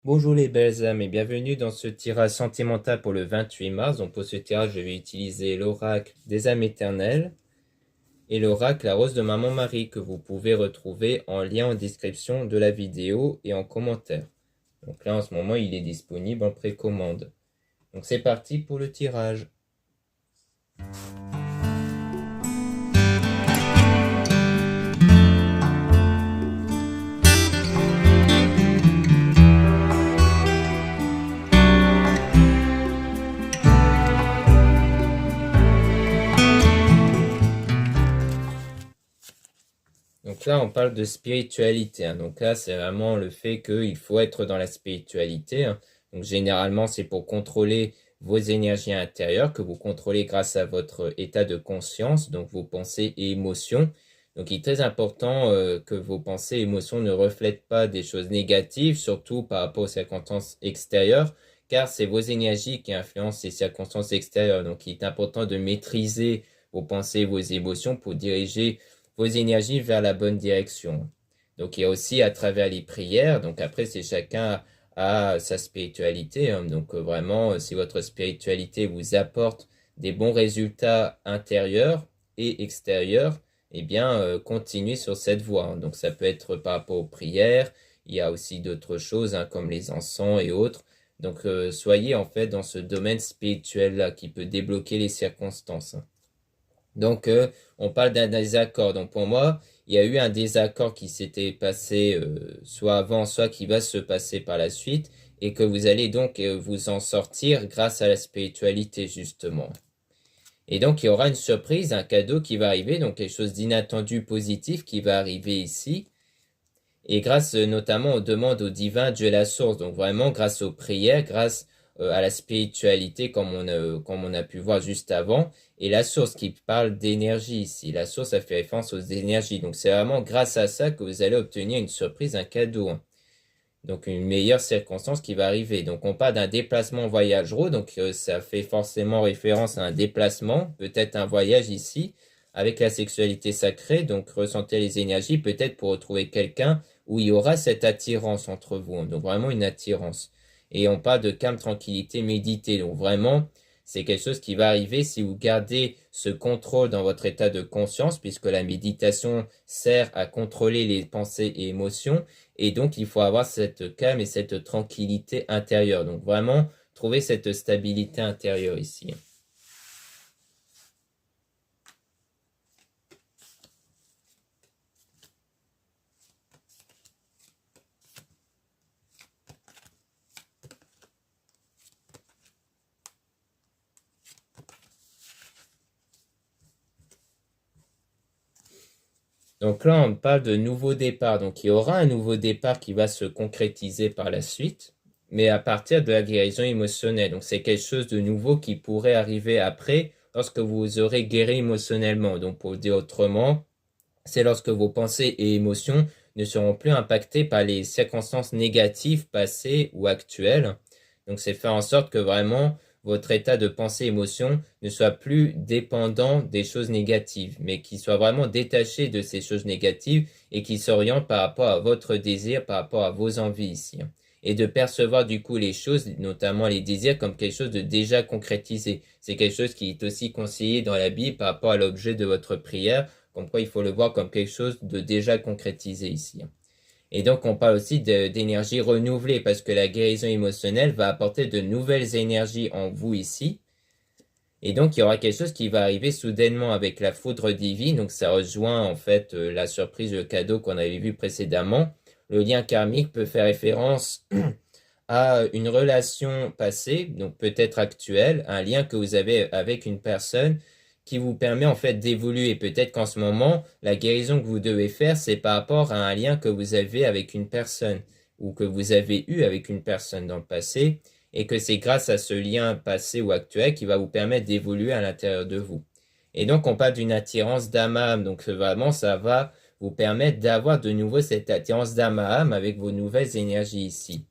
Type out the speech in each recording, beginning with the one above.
Bonjour les belles âmes et bienvenue dans ce tirage sentimental pour le 28 mars. Donc pour ce tirage, je vais utiliser l'oracle des âmes éternelles et l'oracle la rose de Maman Marie que vous pouvez retrouver en lien en description de la vidéo et en commentaire. Donc là en ce moment il est disponible en précommande. Donc c'est parti pour le tirage. Donc là, on parle de spiritualité. Donc là, c'est vraiment le fait qu'il faut être dans la spiritualité. Donc généralement, c'est pour contrôler vos énergies intérieures que vous contrôlez grâce à votre état de conscience, donc vos pensées et émotions. Donc il est très important que vos pensées et émotions ne reflètent pas des choses négatives, surtout par rapport aux circonstances extérieures, car c'est vos énergies qui influencent ces circonstances extérieures. Donc il est important de maîtriser vos pensées et vos émotions pour diriger vos énergies vers la bonne direction. Donc il y a aussi à travers les prières, donc après c'est chacun a sa spiritualité, donc vraiment si votre spiritualité vous apporte des bons résultats intérieurs et extérieurs, eh bien continuez sur cette voie. Donc ça peut être par rapport aux prières, il y a aussi d'autres choses comme les encens et autres. Donc soyez en fait dans ce domaine spirituel là qui peut débloquer les circonstances. Donc, on parle d'un désaccord. Donc, pour moi, il y a eu un désaccord qui s'était passé soit avant, soit qui va se passer par la suite, et que vous allez donc vous en sortir grâce à la spiritualité, justement. Et donc, il y aura une surprise, un cadeau qui va arriver, donc quelque chose d'inattendu, positif qui va arriver ici. Et grâce notamment aux demandes au divin, Dieu est la source. Donc vraiment grâce aux prières, grâce à la spiritualité comme on a pu voir juste avant. Et la source qui parle d'énergie ici. La source, ça fait référence aux énergies. Donc c'est vraiment grâce à ça que vous allez obtenir une surprise, un cadeau. Donc une meilleure circonstance qui va arriver. Donc on parle d'un déplacement voyagero. Donc ça fait forcément référence à un déplacement, peut-être un voyage ici avec la sexualité sacrée. Donc ressentez les énergies peut-être pour retrouver quelqu'un où il y aura cette attirance entre vous. Donc vraiment une attirance. Et on parle de calme, tranquillité, méditer. Donc vraiment, c'est quelque chose qui va arriver si vous gardez ce contrôle dans votre état de conscience, puisque la méditation sert à contrôler les pensées et émotions. Et donc, il faut avoir cette calme et cette tranquillité intérieure. Donc, vraiment, trouver cette stabilité intérieure ici. Donc là, on parle de nouveau départ. Donc, il y aura un nouveau départ qui va se concrétiser par la suite, mais à partir de la guérison émotionnelle. Donc, c'est quelque chose de nouveau qui pourrait arriver après, lorsque vous aurez guéri émotionnellement. Donc, pour dire autrement, c'est lorsque vos pensées et émotions ne seront plus impactées par les circonstances négatives passées ou actuelles. Donc, c'est faire en sorte que vraiment votre état de pensée et émotion ne soit plus dépendant des choses négatives, mais qu'il soit vraiment détaché de ces choses négatives et qu'il s'oriente par rapport à votre désir, par rapport à vos envies ici. Et de percevoir du coup les choses, notamment les désirs, comme quelque chose de déjà concrétisé. C'est quelque chose qui est aussi conseillé dans la Bible par rapport à l'objet de votre prière, comme quoi il faut le voir comme quelque chose de déjà concrétisé ici. Et donc, on parle aussi d'énergie renouvelée parce que la guérison émotionnelle va apporter de nouvelles énergies en vous ici. Et donc, il y aura quelque chose qui va arriver soudainement avec la foudre divine. Donc, ça rejoint en fait la surprise, le cadeau qu'on avait vu précédemment. Le lien karmique peut faire référence à une relation passée, donc peut-être actuelle, un lien que vous avez avec une personne qui vous permet en fait d'évoluer. Peut-être qu'en ce moment, la guérison que vous devez faire, c'est par rapport à un lien que vous avez avec une personne ou que vous avez eu avec une personne dans le passé et que c'est grâce à ce lien passé ou actuel qui va vous permettre d'évoluer à l'intérieur de vous. Et donc, on parle d'une attirance d'âme à âme. Donc, vraiment, ça va vous permettre d'avoir de nouveau cette attirance d'âme à âme avec vos nouvelles énergies ici.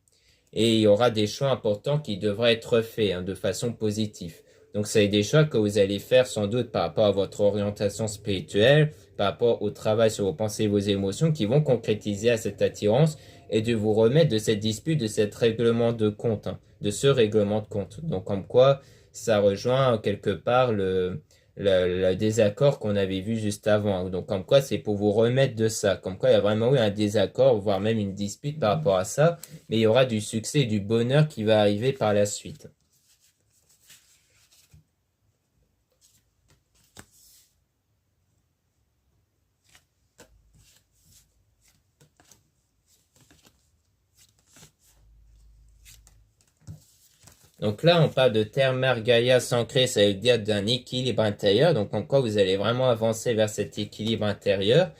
Et il y aura des choix importants qui devraient être faits de façon positive. Donc, c'est des choix que vous allez faire sans doute par rapport à votre orientation spirituelle, par rapport au travail sur vos pensées et vos émotions qui vont concrétiser à cette attirance et de vous remettre de cette dispute, de cet règlement de compte, hein, de ce règlement de compte. Donc comme quoi ça rejoint quelque part le désaccord qu'on avait vu juste avant. Donc comme quoi c'est pour vous remettre de ça. Comme quoi il y a vraiment eu un désaccord, voire même une dispute par rapport à ça, mais il y aura du succès et du bonheur qui va arriver par la suite. Donc là, on parle de terre, mer, Gaïa, ancré, ça veut dire d'un équilibre intérieur. Donc en quoi vous allez vraiment avancer vers cet équilibre intérieur.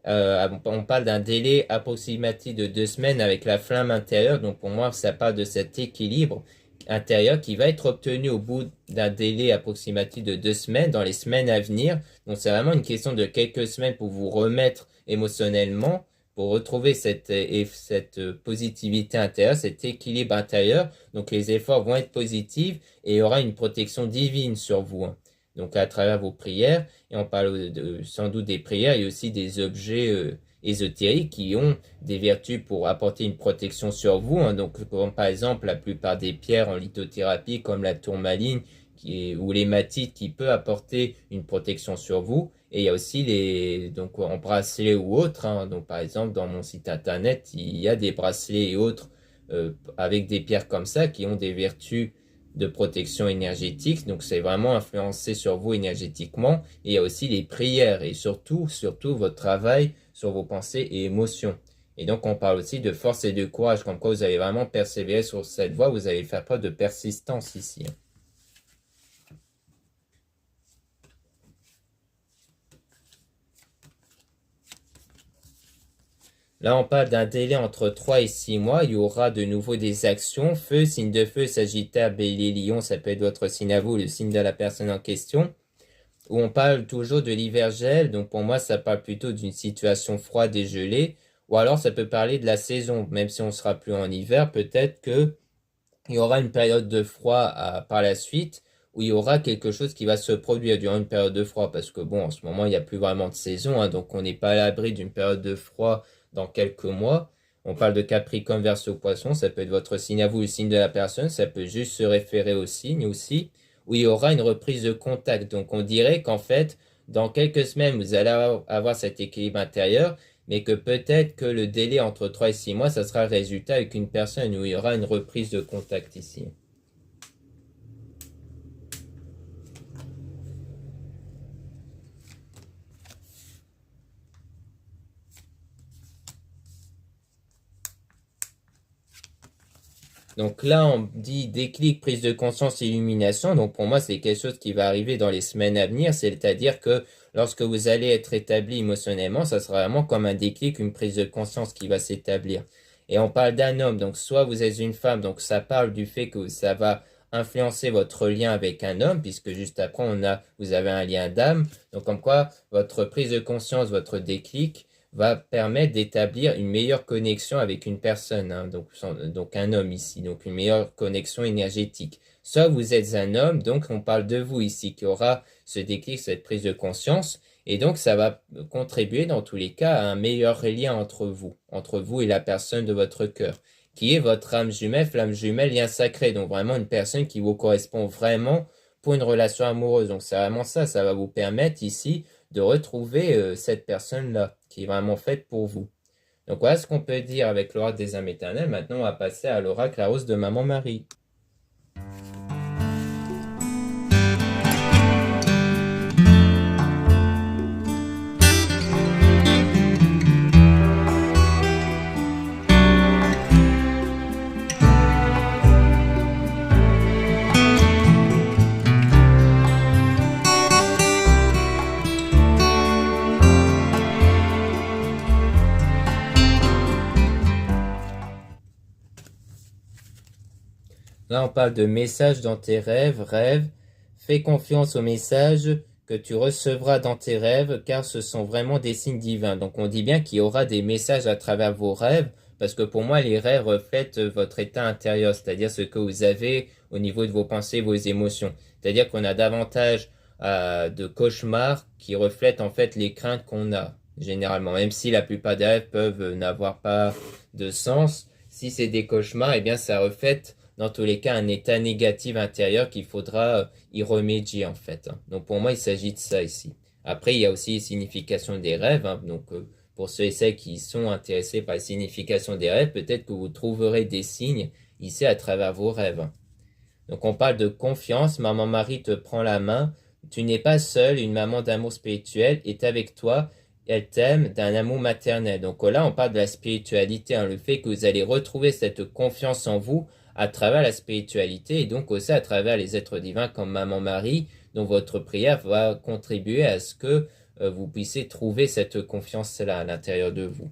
On parle d'un délai approximatif de 2 semaines avec la flamme intérieure. Donc pour moi, ça parle de cet équilibre intérieur qui va être obtenu au bout d'un délai approximatif de 2 semaines, dans les semaines à venir. Donc c'est vraiment une question de quelques semaines pour vous remettre émotionnellement, pour retrouver cette positivité intérieure, cet équilibre intérieur. Donc les efforts vont être positifs et il y aura une protection divine sur vous, hein. Donc à travers vos prières, et on parle sans doute des prières et aussi des objets ésotériques qui ont des vertus pour apporter une protection sur vous, hein. Donc comme par exemple la plupart des pierres en lithothérapie comme la tourmaline ou l'hématite qui peut apporter une protection sur vous. Et il y a aussi donc en bracelet ou autres, hein. Donc par exemple dans mon site internet il y a des bracelets et autres avec des pierres comme ça qui ont des vertus de protection énergétique. Donc c'est vraiment influencé sur vous énergétiquement. Et il y a aussi les prières et surtout votre travail sur vos pensées et émotions. Et donc on parle aussi de force et de courage, comme quoi vous allez vraiment persévérer sur cette voie, vous allez faire preuve de persistance ici. Là, on parle d'un délai entre 3 et 6 mois. Il y aura de nouveau des actions. Feu, signe de feu, Sagittaire, Bélier, Lion, ça peut être votre signe à vous, le signe de la personne en question. Où on parle toujours de l'hiver gel. Donc pour moi, ça parle plutôt d'une situation froide et gelée. Ou alors ça peut parler de la saison. Même si on sera plus en hiver, peut-être que il y aura une période de froid par la suite où il y aura quelque chose qui va se produire durant une période de froid. Parce que bon, en ce moment, il n'y a plus vraiment de saison, hein, donc on n'est pas à l'abri d'une période de froid dans quelques mois. On parle de Capricorne Verseau Poisson, ça peut être votre signe à vous, le signe de la personne, ça peut juste se référer au signe aussi, où il y aura une reprise de contact. Donc on dirait qu'en fait, dans quelques semaines, vous allez avoir cet équilibre intérieur, mais que peut-être que le délai entre 3 et 6 mois, ça sera le résultat avec une personne où il y aura une reprise de contact ici. Donc là, on dit déclic, prise de conscience, illumination. Donc pour moi, c'est quelque chose qui va arriver dans les semaines à venir. C'est-à-dire que lorsque vous allez être établi émotionnellement, ça sera vraiment comme un déclic, une prise de conscience qui va s'établir. Et on parle d'un homme. Donc soit vous êtes une femme, donc ça parle du fait que ça va influencer votre lien avec un homme, puisque juste après, vous avez un lien d'âme. Donc comme quoi, votre prise de conscience, votre déclic, va permettre d'établir une meilleure connexion avec une personne, hein, donc un homme ici, donc une meilleure connexion énergétique. Soit vous êtes un homme, donc on parle de vous ici, qui aura ce déclic, cette prise de conscience, et donc ça va contribuer dans tous les cas à un meilleur lien entre vous et la personne de votre cœur, qui est votre âme jumelle, flamme jumelle, lien sacré, donc vraiment une personne qui vous correspond vraiment pour une relation amoureuse. Donc c'est vraiment ça va vous permettre ici de retrouver cette personne-là qui est vraiment faite pour vous. Donc voilà ce qu'on peut dire avec l'oracle des âmes éternelles. Maintenant, on va passer à l'oracle la rose de Maman Marie. Là, on parle de messages dans tes rêves. Fais confiance aux messages que tu recevras dans tes rêves, car ce sont vraiment des signes divins. Donc, on dit bien qu'il y aura des messages à travers vos rêves, parce que pour moi, les rêves reflètent votre état intérieur, c'est-à-dire ce que vous avez au niveau de vos pensées, vos émotions. C'est-à-dire qu'on a davantage de cauchemars qui reflètent en fait les craintes qu'on a. généralement. Même si la plupart des rêves peuvent n'avoir pas de sens, si c'est des cauchemars, eh bien ça reflète dans tous les cas un état négatif intérieur qu'il faudra y remédier en fait. Donc pour moi, il s'agit de ça ici. Après, il y a aussi les significations des rêves. Donc pour ceux et celles qui sont intéressés par les significations des rêves, peut-être que vous trouverez des signes ici à travers vos rêves. Donc on parle de confiance, maman Marie te prend la main, tu n'es pas seule, une maman d'amour spirituel est avec toi, elle t'aime d'un amour maternel. Donc là on parle de la spiritualité, hein, le fait que vous allez retrouver cette confiance en vous à travers la spiritualité et donc aussi à travers les êtres divins comme maman Marie, dont votre prière va contribuer à ce que vous puissiez trouver cette confiance-là à l'intérieur de vous.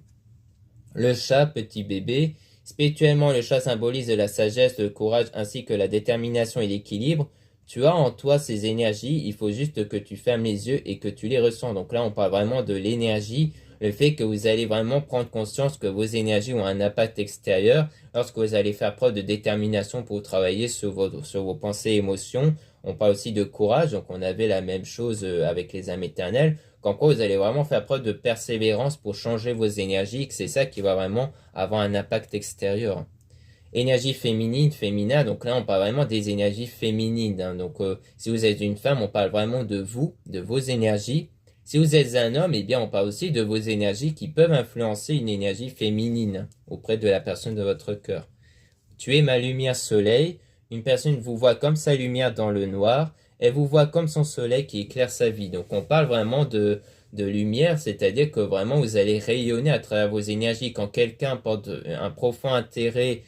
Le chat, petit bébé. Spirituellement, le chat symbolise la sagesse, le courage ainsi que la détermination et l'équilibre. Tu as en toi ces énergies, il faut juste que tu fermes les yeux et que tu les ressens. Donc là, on parle vraiment de l'énergie, le fait que vous allez vraiment prendre conscience que vos énergies ont un impact extérieur lorsque vous allez faire preuve de détermination pour travailler sur vos pensées et émotions. On parle aussi de courage, donc on avait la même chose avec les âmes éternelles. Qu'en quoi vous allez vraiment faire preuve de persévérance pour changer vos énergies, que c'est ça qui va vraiment avoir un impact extérieur. Énergie féminine, féminin, donc là on parle vraiment des énergies féminines. Donc si vous êtes une femme, on parle vraiment de vous, de vos énergies. Si vous êtes un homme, eh bien on parle aussi de vos énergies qui peuvent influencer une énergie féminine auprès de la personne de votre cœur. Tu es ma lumière soleil. Une personne vous voit comme sa lumière dans le noir. Elle vous voit comme son soleil qui éclaire sa vie. Donc on parle vraiment de lumière, c'est-à-dire que vraiment vous allez rayonner à travers vos énergies. Quand quelqu'un porte un profond intérêt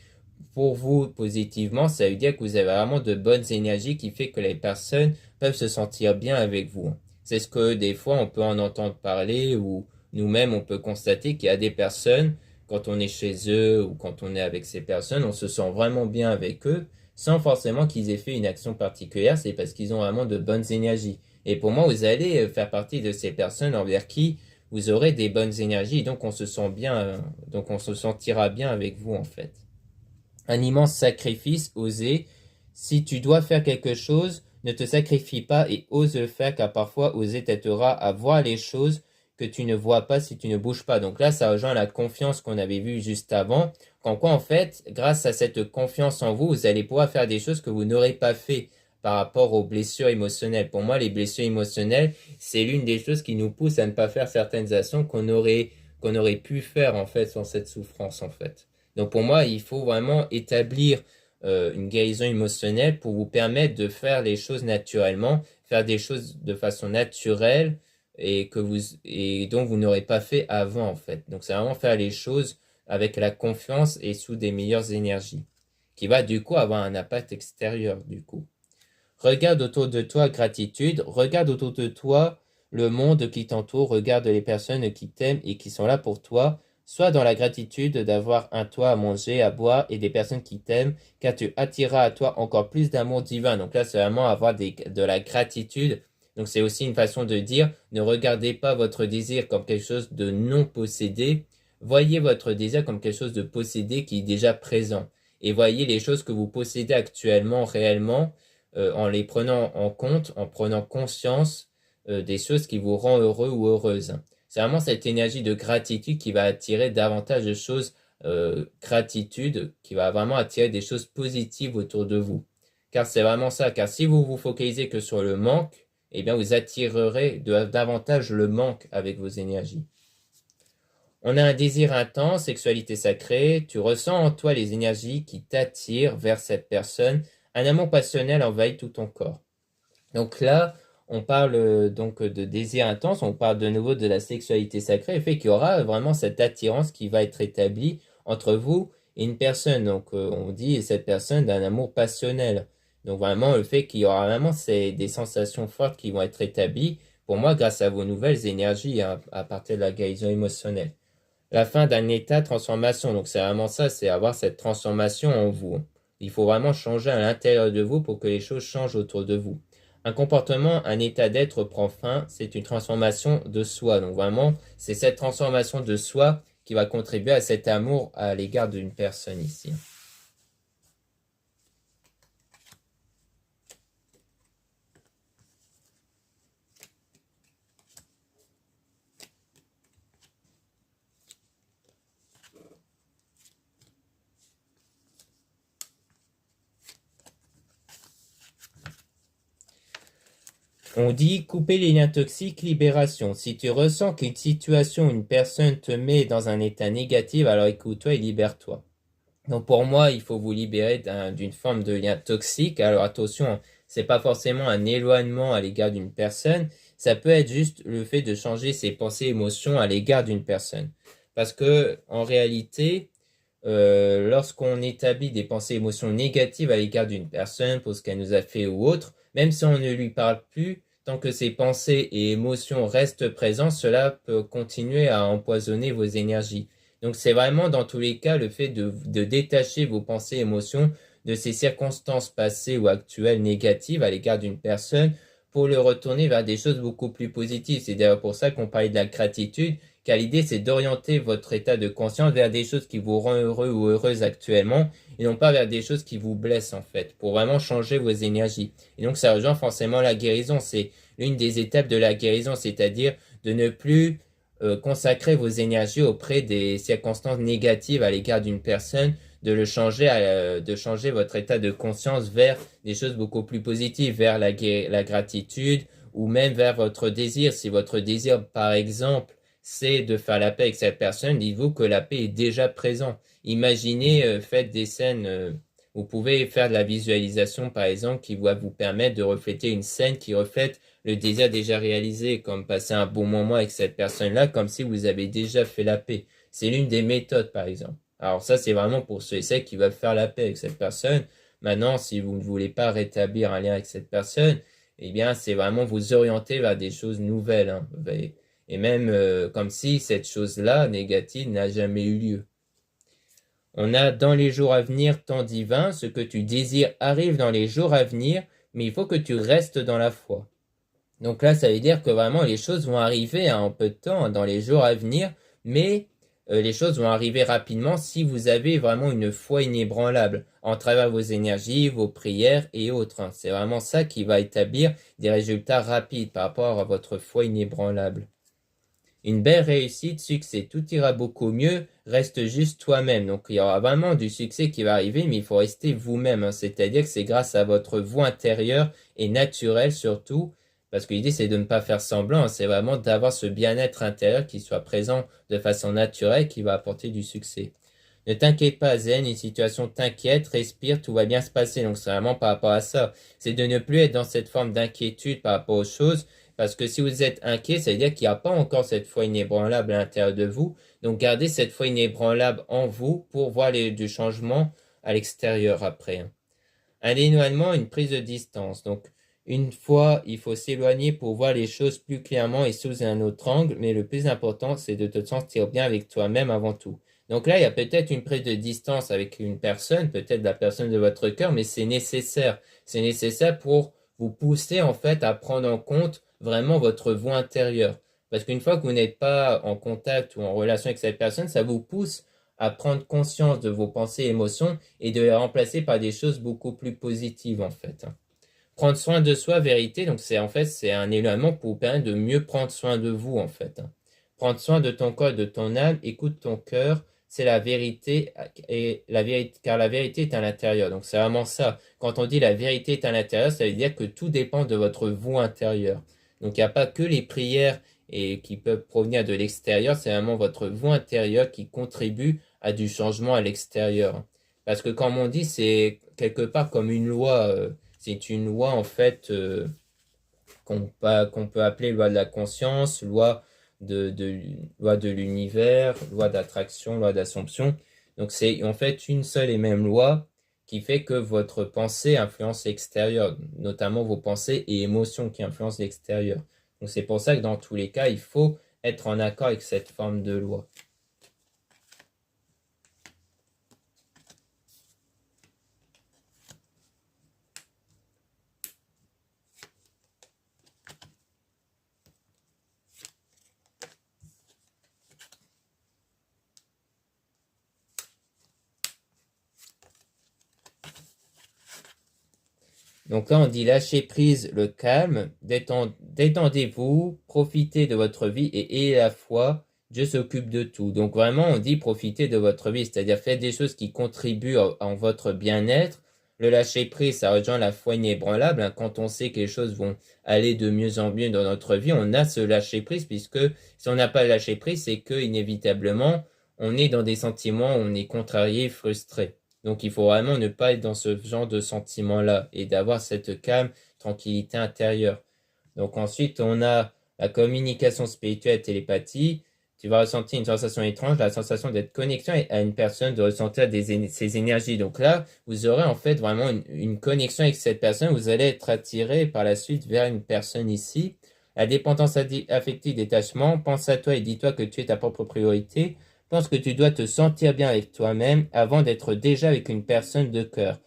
pour vous positivement, ça veut dire que vous avez vraiment de bonnes énergies qui fait que les personnes peuvent se sentir bien avec vous. C'est ce que des fois on peut en entendre parler ou nous-mêmes on peut constater qu'il y a des personnes quand on est chez eux ou quand on est avec ces personnes, on se sent vraiment bien avec eux sans forcément qu'ils aient fait une action particulière, c'est parce qu'ils ont vraiment de bonnes énergies. Et pour moi, vous allez faire partie de ces personnes envers qui vous aurez des bonnes énergies, donc on se sent bien, donc on se sentira bien avec vous en fait. Un immense sacrifice, oser. Si tu dois faire quelque chose, ne te sacrifie pas et ose le faire, car parfois oser t'aidera à voir les choses que tu ne vois pas si tu ne bouges pas. Donc là, ça rejoint la confiance qu'on avait vue juste avant. Qu'en quoi, en fait, grâce à cette confiance en vous, vous allez pouvoir faire des choses que vous n'aurez pas fait par rapport aux blessures émotionnelles. Pour moi, les blessures émotionnelles, c'est l'une des choses qui nous pousse à ne pas faire certaines actions qu'on aurait pu faire, en fait, sans cette souffrance, en fait. Donc pour moi, il faut vraiment établir une guérison émotionnelle pour vous permettre de faire les choses naturellement, faire des choses de façon naturelle et dont vous n'aurez pas fait avant en fait. Donc c'est vraiment faire les choses avec la confiance et sous des meilleures énergies, qui va du coup avoir un impact extérieur du coup. Regarde autour de toi gratitude, regarde autour de toi le monde qui t'entoure, regarde les personnes qui t'aiment et qui sont là pour toi. Sois dans la gratitude d'avoir un toit à manger, à boire et des personnes qui t'aiment, car tu attireras à toi encore plus d'amour divin. Donc là, c'est vraiment avoir de la gratitude. Donc c'est aussi une façon de dire, ne regardez pas votre désir comme quelque chose de non possédé. Voyez votre désir comme quelque chose de possédé qui est déjà présent. Et voyez les choses que vous possédez actuellement, réellement, en les prenant en compte, en prenant conscience des choses qui vous rendent heureux ou heureuse. C'est vraiment cette énergie de gratitude qui va attirer davantage de choses, gratitude, qui va vraiment attirer des choses positives autour de vous. Car c'est vraiment ça, car si vous vous focalisez que sur le manque, eh bien vous attirerez davantage le manque avec vos énergies. On a un désir intense, sexualité sacrée, tu ressens en toi les énergies qui t'attirent vers cette personne, un amour passionnel envahit tout ton corps. Donc là, on parle donc de désir intense, on parle de nouveau de la sexualité sacrée, le fait qu'il y aura vraiment cette attirance qui va être établie entre vous et une personne. Donc on dit cette personne d'un amour passionnel. Donc vraiment le fait qu'il y aura vraiment des sensations fortes qui vont être établies, pour moi, grâce à vos nouvelles énergies à partir de la guérison émotionnelle. La fin d'un état de transformation, donc c'est vraiment ça, c'est avoir cette transformation en vous. Il faut vraiment changer à l'intérieur de vous pour que les choses changent autour de vous. Un comportement, un état d'être prend fin, c'est une transformation de soi. Donc vraiment, c'est cette transformation de soi qui va contribuer à cet amour à l'égard d'une personne ici. On dit couper les liens toxiques, libération. Si tu ressens qu'une situation, une personne te met dans un état négatif, alors écoute-toi et libère-toi. Donc pour moi, il faut vous libérer d'une forme de lien toxique. Alors attention, c'est pas forcément un éloignement à l'égard d'une personne. Ça peut être juste le fait de changer ses pensées, émotions à l'égard d'une personne. Parce que en réalité, lorsqu'on établit des pensées, émotions négatives à l'égard d'une personne pour ce qu'elle nous a fait ou autre, même si on ne lui parle plus, tant que ces pensées et émotions restent présentes, cela peut continuer à empoisonner vos énergies. Donc c'est vraiment dans tous les cas le fait de détacher vos pensées et émotions de ces circonstances passées ou actuelles négatives à l'égard d'une personne pour le retourner vers des choses beaucoup plus positives. C'est d'ailleurs pour ça qu'on parlait de la gratitude, car l'idée c'est d'orienter votre état de conscience vers des choses qui vous rendent heureux ou heureuse actuellement et non pas vers des choses qui vous blessent en fait, pour vraiment changer vos énergies. Et donc ça rejoint forcément la guérison, c'est l'une des étapes de la guérison, c'est-à-dire de ne plus consacrer vos énergies auprès des circonstances négatives à l'égard d'une personne, de changer votre état de conscience vers des choses beaucoup plus positives, vers la gratitude ou même vers votre désir. Si votre désir, par exemple, c'est de faire la paix avec cette personne, dites-vous que la paix est déjà présente. Imaginez, faites des scènes, vous pouvez faire de la visualisation, par exemple, qui va vous permettre de refléter une scène qui reflète le désir déjà réalisé, comme passer un bon moment avec cette personne-là, comme si vous avez déjà fait la paix. C'est l'une des méthodes, par exemple. Alors ça, c'est vraiment pour ceux et celles qui veulent faire la paix avec cette personne. Maintenant, si vous ne voulez pas rétablir un lien avec cette personne, eh bien, c'est vraiment vous orienter vers des choses nouvelles, hein. Et même comme si cette chose-là, négative, n'a jamais eu lieu. On a dans les jours à venir temps divin, ce que tu désires arrive dans les jours à venir, mais il faut que tu restes dans la foi. Donc là, ça veut dire que vraiment les choses vont arriver en peu de temps, dans les jours à venir, mais les choses vont arriver rapidement si vous avez vraiment une foi inébranlable en travers vos énergies, vos prières et autres, hein. C'est vraiment ça qui va établir des résultats rapides par rapport à votre foi inébranlable. Une belle réussite, succès, tout ira beaucoup mieux, reste juste toi-même. Donc il y aura vraiment du succès qui va arriver, mais il faut rester vous-même, hein. C'est-à-dire que c'est grâce à votre voix intérieure et naturelle surtout, parce que l'idée c'est de ne pas faire semblant, hein. C'est vraiment d'avoir ce bien-être intérieur qui soit présent de façon naturelle qui va apporter du succès. Ne t'inquiète pas, Zen, une situation t'inquiète, respire, tout va bien se passer. Donc c'est vraiment par rapport à ça. C'est de ne plus être dans cette forme d'inquiétude par rapport aux choses, parce que si vous êtes inquiet, ça veut dire qu'il n'y a pas encore cette foi inébranlable à l'intérieur de vous. Donc gardez cette foi inébranlable en vous pour voir du changement à l'extérieur après, hein. Un éloignement, une prise de distance. Donc une fois, il faut s'éloigner pour voir les choses plus clairement et sous un autre angle, mais le plus important, c'est de te sentir bien avec toi-même avant tout. Donc là, il y a peut-être une prise de distance avec une personne, peut-être la personne de votre cœur, mais c'est nécessaire. C'est nécessaire pour vous pousser en fait à prendre en compte vraiment votre voix intérieure. Parce qu'une fois que vous n'êtes pas en contact ou en relation avec cette personne, ça vous pousse à prendre conscience de vos pensées et émotions et de les remplacer par des choses beaucoup plus positives en fait. Prendre soin de soi, vérité, donc c'est un élément pour vous permettre de mieux prendre soin de vous en fait. Prendre soin de ton corps et de ton âme, écoute ton cœur, c'est la vérité et la vérité, car la vérité est à l'intérieur. Donc c'est vraiment ça. Quand on dit la vérité est à l'intérieur, ça veut dire que tout dépend de votre vous intérieur. Donc il n'y a pas que les prières et qui peuvent provenir de l'extérieur, c'est vraiment votre vous intérieur qui contribue à du changement à l'extérieur. Parce que comme on dit, c'est quelque part comme une loi. C'est une loi en fait qu'on peut appeler loi de la conscience, loi de l'univers, loi d'attraction, loi d'assomption. Donc c'est en fait une seule et même loi qui fait que votre pensée influence l'extérieur, notamment vos pensées et émotions qui influencent l'extérieur. Donc c'est pour ça que dans tous les cas, il faut être en accord avec cette forme de loi. Donc là, on dit lâcher prise, le calme, détendez-vous, profitez de votre vie et ayez la foi, Dieu s'occupe de tout. Donc vraiment, on dit profitez de votre vie, c'est-à-dire faites des choses qui contribuent en votre bien-être, Le lâcher-prise, ça rejoint la foi inébranlable, hein. Quand on sait que les choses vont aller de mieux en mieux dans notre vie, on a ce lâcher-prise, puisque si on n'a pas le lâcher-prise, c'est que inévitablement, on est dans des sentiments où on est contrarié, frustré. Donc il faut vraiment ne pas être dans ce genre de sentiments-là et d'avoir cette calme, tranquillité intérieure. Donc ensuite, on a la communication spirituelle, télépathie. Tu vas ressentir une sensation étrange, la sensation d'être connecté à une personne, de ressentir ses énergies. Donc là, vous aurez en fait vraiment une connexion avec cette personne. Vous allez être attiré par la suite vers une personne ici. La dépendance affective, détachement. Pense à toi et dis-toi que tu es ta propre priorité. Pense que tu dois te sentir bien avec toi-même avant d'être déjà avec une personne de cœur.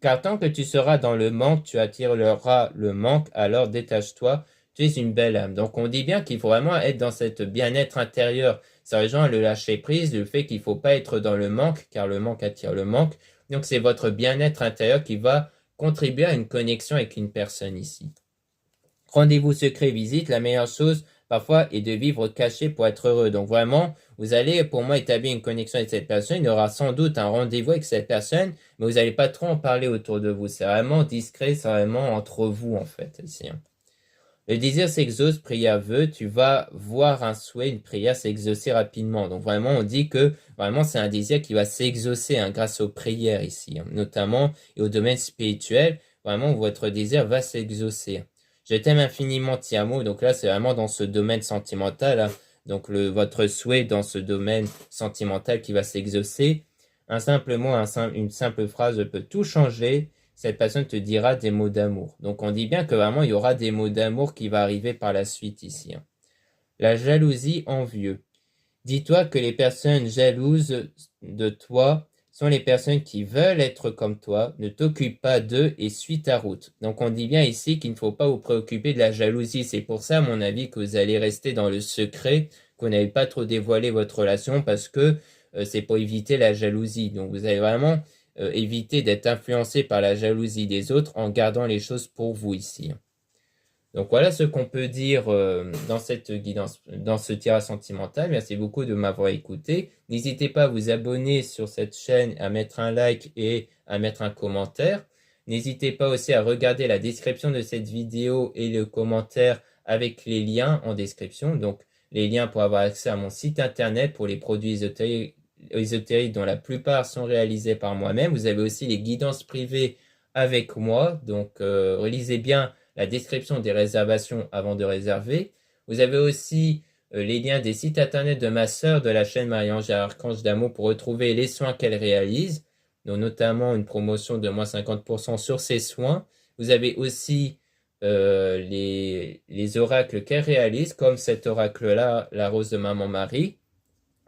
Car tant que tu seras dans le manque, tu attireras le manque, alors détache-toi, tu es une belle âme. Donc on dit bien qu'il faut vraiment être dans cette bien-être intérieur. Ça rejoint le lâcher-prise, le fait qu'il ne faut pas être dans le manque, car le manque attire le manque. Donc c'est votre bien-être intérieur qui va contribuer à une connexion avec une personne ici. Rendez-vous secret, visite, la meilleure chose parfois est de vivre caché pour être heureux. Donc vraiment, vous allez pour moi établir une connexion avec cette personne. Il y aura sans doute un rendez-vous avec cette personne, mais vous n'allez pas trop en parler autour de vous. C'est vraiment discret, c'est vraiment entre vous en fait ici, hein. Le désir s'exauce, prière veut, tu vas voir un souhait, une prière s'exaucer rapidement. Donc vraiment, on dit que vraiment c'est un désir qui va s'exaucer, hein, grâce aux prières ici, hein, notamment et au domaine spirituel. Vraiment, votre désir va s'exaucer. Je t'aime infiniment, Tiamo. Donc là, c'est vraiment dans ce domaine sentimental, hein. Donc votre souhait dans ce domaine sentimental qui va s'exaucer. Un simple mot, une simple phrase peut tout changer. Cette personne te dira des mots d'amour. Donc on dit bien que vraiment il y aura des mots d'amour qui va arriver par la suite ici, hein. La jalousie envieux. Dis-toi que les personnes jalouses de toi sont les personnes qui veulent être comme toi. Ne t'occupe pas d'eux et suis ta route. Donc on dit bien ici qu'il ne faut pas vous préoccuper de la jalousie. C'est pour ça, à mon avis, que vous allez rester dans le secret, que vous n'avez pas trop dévoilé votre relation parce que c'est pour éviter la jalousie. Donc vous allez vraiment éviter d'être influencé par la jalousie des autres en gardant les choses pour vous ici. Donc voilà ce qu'on peut dire dans cette guidance, dans ce tirage sentimental. Merci beaucoup de m'avoir écouté. N'hésitez pas à vous abonner sur cette chaîne, à mettre un like et à mettre un commentaire. N'hésitez pas aussi à regarder la description de cette vidéo et le commentaire avec les liens en description. Donc les liens pour avoir accès à mon site internet pour les produits ésotériques dont la plupart sont réalisés par moi-même. Vous avez aussi les guidances privées avec moi. Donc relisez bien la description des réservations avant de réserver. Vous avez aussi les liens des sites internet de ma sœur de la chaîne Marie-Ange et Archange d'amour pour retrouver les soins qu'elle réalise, donc notamment une promotion de moins 50% sur ses soins. Vous avez aussi les oracles qu'elle réalise, comme cet oracle-là, la rose de Maman Marie,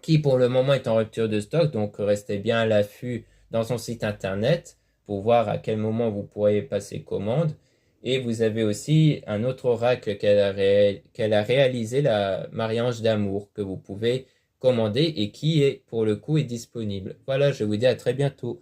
qui pour le moment est en rupture de stock, donc restez bien à l'affût dans son site internet pour voir à quel moment vous pourrez passer commande. Et vous avez aussi un autre oracle qu'elle a réalisé, la Marie-Ange d'amour, que vous pouvez commander et qui est pour le coup est disponible. Voilà, je vous dis à très bientôt.